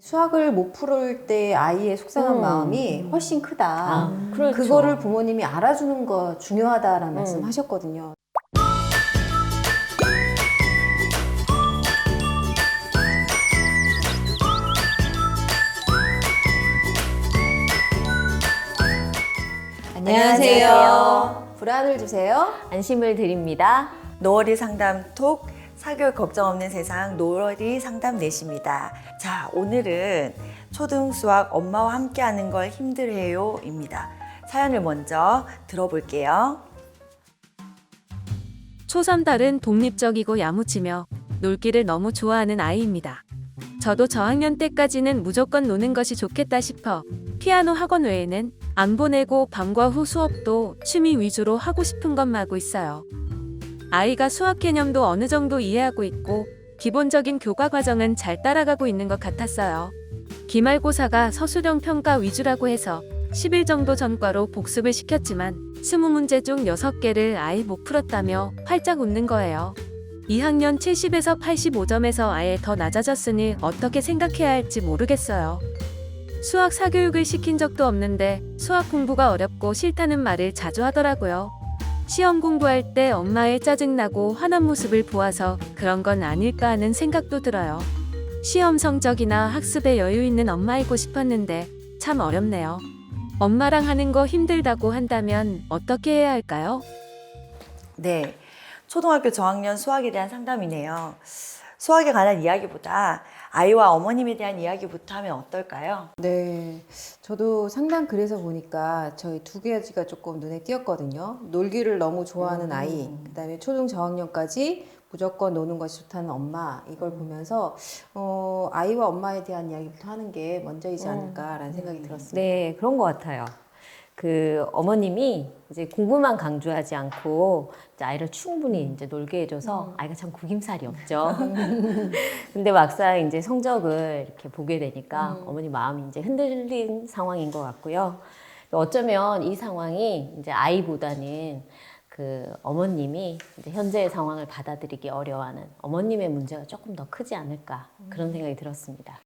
수학을 못 풀을 때 아이의 속상한 마음이 훨씬 크다. 그렇죠. 그거를 부모님이 알아주는 거 중요하다라는 말씀 하셨거든요. 안녕하세요. 불안을 주세요. 안심을 드립니다. 노어리 상담톡 사교육 걱정 없는 세상 노어리 상담 넷입니다. 자, 오늘은 초등 수학 엄마와 함께하는 걸 힘들어요입니다. 사연을 먼저 들어볼게요. 초3 딸은 독립적이고 야무지며 놀기를 너무 좋아하는 아이입니다. 저도 저학년 때까지는 무조건 노는 것이 좋겠다 싶어 피아노 학원 외에는 안 보내고 방과 후 수업도 취미 위주로 하고 싶은 것만 하고 있어요. 아이가 수학 개념도 어느 정도 이해하고 있고 기본적인 교과 과정은 잘 따라가고 있는 것 같았어요. 기말고사가 서술형 평가 위주라고 해서 10일 정도 전과로 복습을 시켰지만 20문제 중 6개를 아예 못 풀었다며 활짝 웃는 거예요. 2학년 70에서 85점에서 아예 더 낮아졌으니 어떻게 생각해야 할지 모르겠어요. 수학 사교육을 시킨 적도 없는데 수학 공부가 어렵고 싫다는 말을 자주 하더라고요. 시험 공부할 때 엄마의 짜증나고 화난 모습을 보아서 그런 건 아닐까 하는 생각도 들어요. 시험 성적이나 학습에 여유 있는 엄마이고 싶었는데 참 어렵네요. 엄마랑 하는 거 힘들다고 한다면 어떻게 해야 할까요? 네, 초등학교 저학년 수학에 대한 상담이네요. 수학에 관한 이야기보다 아이와 어머님에 대한 이야기부터 하면 어떨까요? 네, 저도 상담 글에서 보니까 저희 두 가지가 조금 눈에 띄었거든요. 놀기를 너무 좋아하는 아이, 그다음에 초중 저학년까지 무조건 노는 것이 좋다는 엄마, 이걸 보면서 아이와 엄마에 대한 이야기부터 하는 게 먼저이지 않을까라는 생각이 들었습니다. 네, 그런 것 같아요. 그 어머님이 이제 공부만 강조하지 않고 이제 아이를 충분히 이제 놀게 해줘서 아이가 참 구김살이 없죠. 근데 막상 이제 성적을 이렇게 보게 되니까 어머니 마음이 이제 흔들린 상황인 것 같고요. 어쩌면 이 상황이 이제 아이보다는 그 어머님이 이제 현재의 상황을 받아들이기 어려워하는 어머님의 문제가 조금 더 크지 않을까 그런 생각이 들었습니다.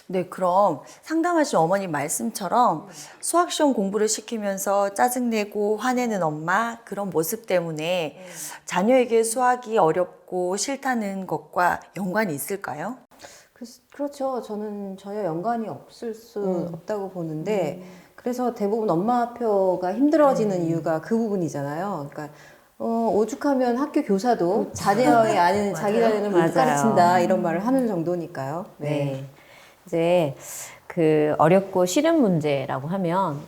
네, 그럼 상담하신 어머님 말씀처럼 수학시험 공부를 시키면서 짜증내고 화내는 엄마 그런 모습 때문에 자녀에게 수학이 어렵고 싫다는 것과 연관이 있을까요? 그렇죠. 저는 전혀 연관이 없을 수 없다고 보는데 그래서 대부분 엄마표가 힘들어지는 이유가 그 부분이잖아요. 그러니까 오죽하면 학교 교사도 자녀의 아는 자기 자녀는 못 맞아요. 가르친다 이런 말을 하는 정도니까요. 네. 이제 그 어렵고 싫은 문제라고 하면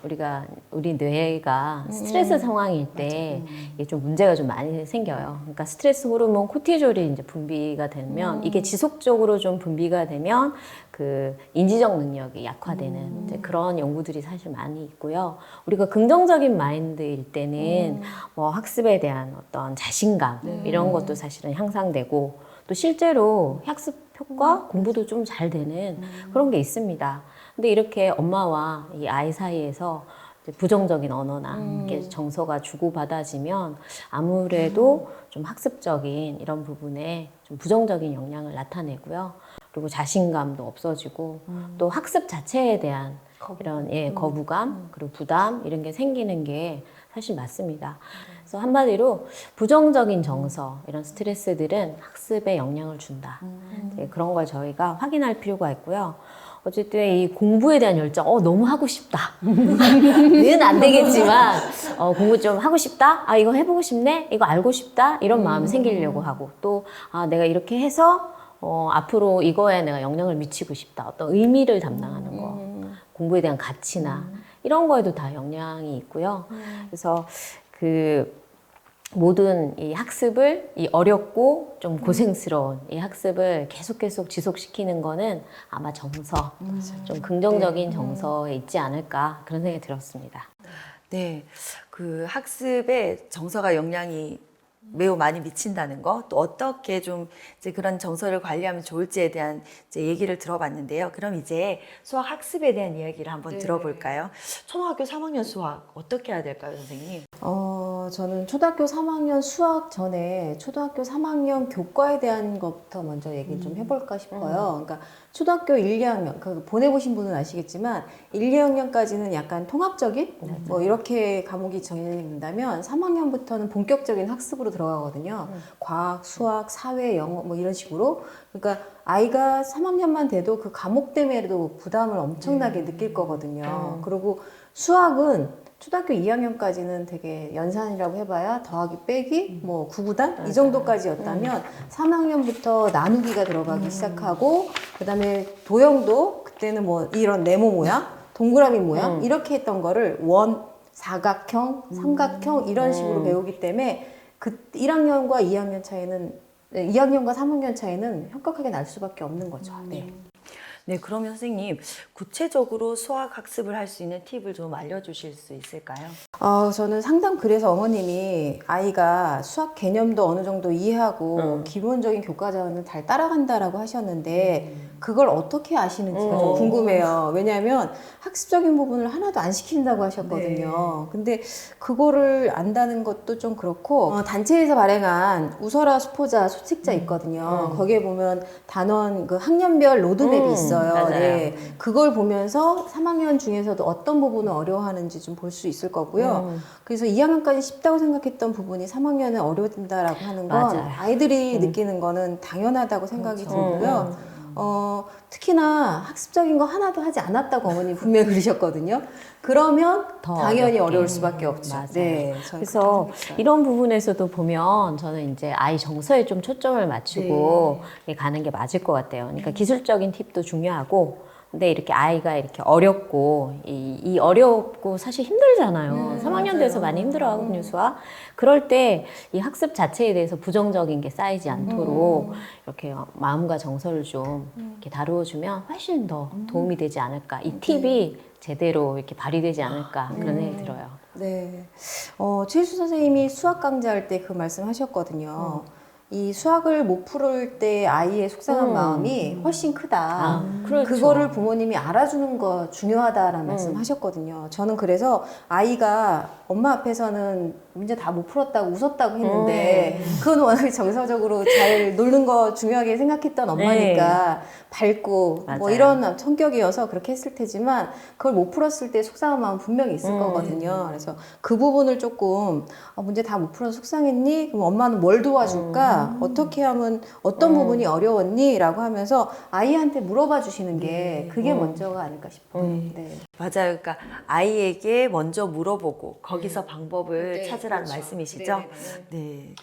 우리 뇌가 스트레스 상황일 때 이게 좀 문제가 좀 많이 생겨요. 그러니까 스트레스 호르몬 코티졸이 이제 분비가 되면 이게 지속적으로 좀 분비가 되면 그 인지적 능력이 약화되는 이제 그런 연구들이 사실 많이 있고요. 우리가 긍정적인 마인드일 때는 뭐 학습에 대한 어떤 자신감 이런 것도 사실은 향상되고 또 실제로 학습 효과, 공부도 좀 잘 되는 그런 게 있습니다. 근데 이렇게 엄마와 이 아이 사이에서 이제 부정적인 언어나 이렇게 정서가 주고받아지면 아무래도 좀 학습적인 이런 부분에 좀 부정적인 영향을 나타내고요. 그리고 자신감도 없어지고 또 학습 자체에 대한 이런 거부감 그리고 부담 이런 게 생기는 게 사실 맞습니다. 그래서 한마디로 부정적인 정서 이런 스트레스들은 학습에 영향을 준다. 그런 걸 저희가 확인할 필요가 있고요. 어쨌든 이 공부에 대한 열정, 너무 하고 싶다. 는 안 되겠지만, 공부 좀 하고 싶다? 이거 해보고 싶네? 이거 알고 싶다? 이런 마음이 생기려고 하고, 또, 내가 이렇게 해서, 앞으로 이거에 내가 영향을 미치고 싶다. 어떤 의미를 담당하는 거, 공부에 대한 가치나, 이런 거에도 다 영향이 있고요. 그래서 그, 모든 이 학습을 이 어렵고 좀 고생스러운 이 학습을 계속 지속시키는 거는 아마 정서, 좀 긍정적인 정서에 있지 않을까 그런 생각이 들었습니다. 네, 그 학습에 정서가 영향이 매우 많이 미친다는 거, 또 어떻게 좀 이제 그런 정서를 관리하면 좋을지에 대한 이제 얘기를 들어봤는데요. 그럼 이제 수학 학습에 대한 이야기를 한번 들어볼까요? 초등학교 3학년 수학 어떻게 해야 될까요, 선생님? 저는 초등학교 3학년 수학 전에 초등학교 3학년 교과에 대한 것부터 먼저 얘기 좀 해볼까 싶어요. 그러니까 초등학교 1, 2학년, 그 보내보신 분은 아시겠지만 1, 2학년까지는 약간 통합적인 뭐 이렇게 과목이 정해진다면 3학년부터는 본격적인 학습으로 들어가거든요. 과학, 수학, 사회, 영어 뭐 이런 식으로. 그러니까 아이가 3학년만 돼도 그 과목 때문에도 부담을 엄청나게 느낄 거거든요. 그리고 수학은 초등학교 2학년까지는 되게 연산이라고 해봐야 더하기 빼기 뭐 구구단 이 정도까지였다면 3학년부터 나누기가 들어가기 시작하고 그다음에 도형도 그때는 뭐 이런 네모 모양, 동그라미 모양 이렇게 했던 거를 원, 사각형, 삼각형 이런 식으로 배우기 때문에 그 1학년과 2학년 차이는 2학년과 3학년 차이는 현격하게 날 수밖에 없는 거죠. 네. 네, 그러면 선생님 구체적으로 수학 학습을 할 수 있는 팁을 좀 알려주실 수 있을까요? 저는 상담 그래서 어머님이 아이가 수학 개념도 어느 정도 이해하고 기본적인 교과서는 잘 따라간다라고 하셨는데 그걸 어떻게 아시는지가 좀 궁금해요. 왜냐하면 학습적인 부분을 하나도 안 시킨다고 하셨거든요. 근데 그거를 안다는 것도 좀 그렇고 단체에서 발행한 웃어라 수포자 소책자 있거든요. 거기에 보면 단원 그 학년별 로드맵이 있어요. 맞아요. 네. 그걸 보면서 3학년 중에서도 어떤 부분을 어려워하는지 좀 볼 수 있을 거고요. 그래서 2학년까지 쉽다고 생각했던 부분이 3학년에 어려워진다라고 하는 건 맞아요. 아이들이 느끼는 거는 당연하다고 생각이 들고요. 특히나 학습적인 거 하나도 하지 않았다고 어머니 분명히 그러셨거든요. 그러면 더 당연히 어렵게. 어려울 수밖에 없죠. 맞아요. 네, 저는 그래서 그렇게 생각해요. 이런 부분에서도 보면 저는 이제 아이 정서에 좀 초점을 맞추고 가는 게 맞을 것 같아요. 그러니까 기술적인 팁도 중요하고 근데 이렇게 아이가 이렇게 어렵고 이 어렵고 사실 힘들잖아요. 3학년 돼서 많이 힘들어하거든요, 수학. 그럴 때 이 학습 자체에 대해서 부정적인 게 쌓이지 않도록 이렇게 마음과 정서를 좀 이렇게 다루어주면 훨씬 더 도움이 되지 않을까. 이 팁이 제대로 이렇게 발휘되지 않을까 그런 생각이 들어요. 네. 최수 선생님이 수학 강좌할 때 그 말씀 하셨거든요. 이 수학을 못 풀을 때 아이의 속상한 마음이 훨씬 크다. 그렇죠. 그거를 부모님이 알아주는 거 중요하다라는 말씀 하셨거든요. 저는 그래서 아이가 엄마 앞에서는 문제 다 못 풀었다고 웃었다고 했는데 그건 워낙에 정서적으로 잘 놀는 거 중요하게 생각했던 엄마니까 밝고 뭐 맞아요. 이런 성격이어서 그렇게 했을 테지만 그걸 못 풀었을 때 속상한 마음 분명히 있을 거거든요. 그래서 그 부분을 조금 문제 다 못 풀어서 속상했니? 그럼 엄마는 뭘 도와줄까? 어떻게 하면 어떤 부분이 어려웠니? 라고 하면서 아이한테 물어봐 주시는 게 그게 먼저가 아닐까 싶어요. 네. 맞아요. 그러니까 아이에게 먼저 물어보고 거기서 방법을 찾으라는 그렇죠. 말씀이시죠? 네.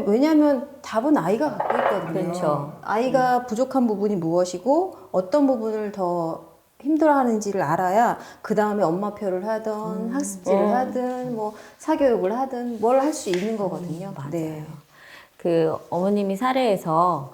왜냐하면 답은 아이가 갖고 있거든요. 그렇죠. 아이가 부족한 부분이 무엇이고 어떤 부분을 더 힘들어하는지를 알아야 그 다음에 엄마표를 하든 학습지를 하든 뭐 사교육을 하든 뭘 할 수 있는 거거든요. 네. 그 어머님이 사례에서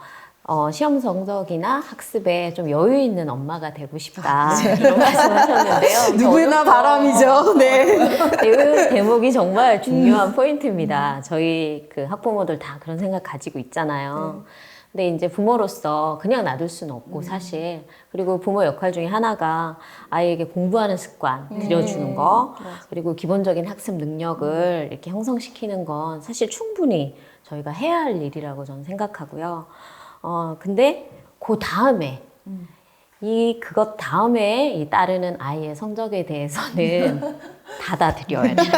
시험 성적이나 학습에 좀 여유 있는 엄마가 되고 싶다 이런 말씀하셨는데요. 누구나 바람이죠. 네. 이 대목이 정말 중요한 포인트입니다. 저희 그 학부모들 다 그런 생각 가지고 있잖아요. 근데 이제 부모로서 그냥 놔둘 수는 없고 사실 그리고 부모 역할 중에 하나가 아이에게 공부하는 습관 들여주는 거 그리고 기본적인 학습 능력을 이렇게 형성시키는 건 사실 충분히 저희가 해야 할 일이라고 저는 생각하고요. 근데 그 다음에 그것 다음에 이 따르는 아이의 성적에 대해서는 닫아드려야 돼요.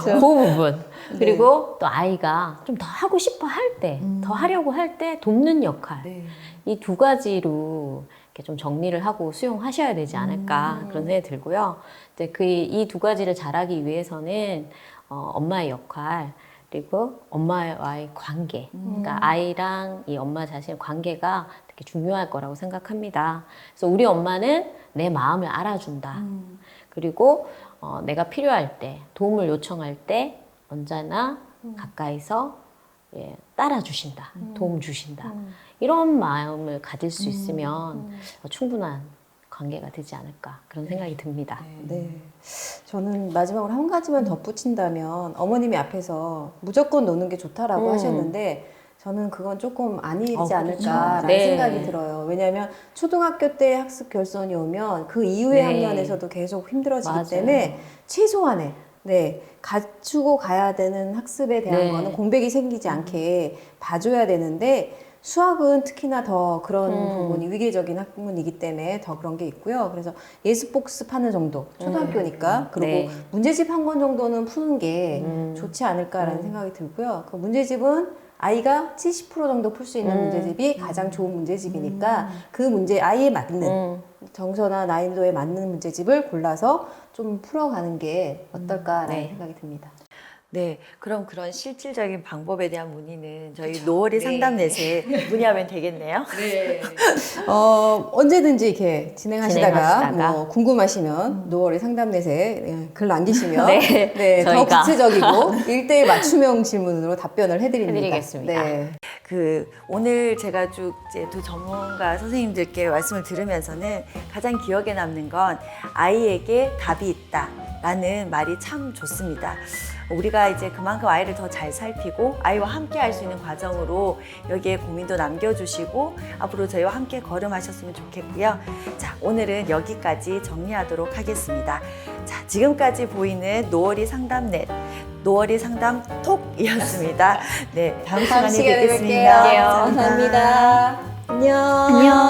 그 부분. 그리고 또 아이가 좀 더 하고 싶어 할 때, 더 하려고 할 때 돕는 역할. 이 두 가지로 이렇게 좀 정리를 하고 수용하셔야 되지 않을까 그런 생각이 들고요. 이제 이 두 가지를 잘하기 위해서는 엄마의 역할, 그리고 엄마와의 관계, 그러니까 아이랑 이 엄마 자신의 관계가 되게 중요할 거라고 생각합니다. 그래서 우리 엄마는 내 마음을 알아준다. 그리고 내가 필요할 때, 도움을 요청할 때 언제나 가까이서 따라주신다, 도움 주신다. 이런 마음을 가질 수 있으면 충분한 관계가 되지 않을까 그런 생각이 듭니다. 네. 저는 마지막으로 한 가지만 덧붙인다면 어머님이 앞에서 무조건 노는 게 좋다라고 하셨는데 저는 그건 조금 아니지 그렇죠. 않을까라는 네. 생각이 들어요. 왜냐하면 초등학교 때 학습 결손이 오면 그 이후의 네. 학년에서도 계속 힘들어지기 맞아요. 때문에 최소한의 네, 갖추고 가야 되는 학습에 대한 네. 거는 공백이 생기지 않게 봐줘야 되는데 수학은 특히나 더 그런 부분이 위계적인 학문이기 때문에 더 그런 게 있고요. 그래서 예습 복습하는 정도, 초등학교니까 그리고 네. 문제집 한 권 정도는 푸는 게 좋지 않을까라는 생각이 들고요. 그 문제집은 아이가 70% 정도 풀 수 있는 문제집이 가장 좋은 문제집이니까 그 문제 아이에 맞는 정서나 난이도에 맞는 문제집을 골라서 좀 풀어가는 게 어떨까라는 네. 생각이 듭니다. 네, 그럼 그런 실질적인 방법에 대한 문의는 저희 노월이 상담넷에 문의하면 되겠네요. 네. 언제든지 이렇게 진행하시다가 진행하시다가. 뭐 궁금하시면 노월의 상담넷에 글 남기시면 네, 더 저희가. 구체적이고 1대1 맞춤형 질문으로 답변을 해드립니다. 해드리겠습니다. 네. 오늘 제가 쭉 이제 두 전문가 선생님들께 말씀을 들으면서는 가장 기억에 남는 건 아이에게 답이 있다라는 말이 참 좋습니다. 우리가 이제 그만큼 아이를 더 잘 살피고 아이와 함께 할 수 있는 과정으로 여기에 고민도 남겨주시고 앞으로 저희와 함께 걸음하셨으면 좋겠고요. 자, 오늘은 여기까지 정리하도록 하겠습니다. 자, 지금까지 보이는 노월이 상담넷, 노월이 상담 톡이었습니다. 네, 다음 시간에 뵙겠습니다. 감사합니다. 안녕. 안녕.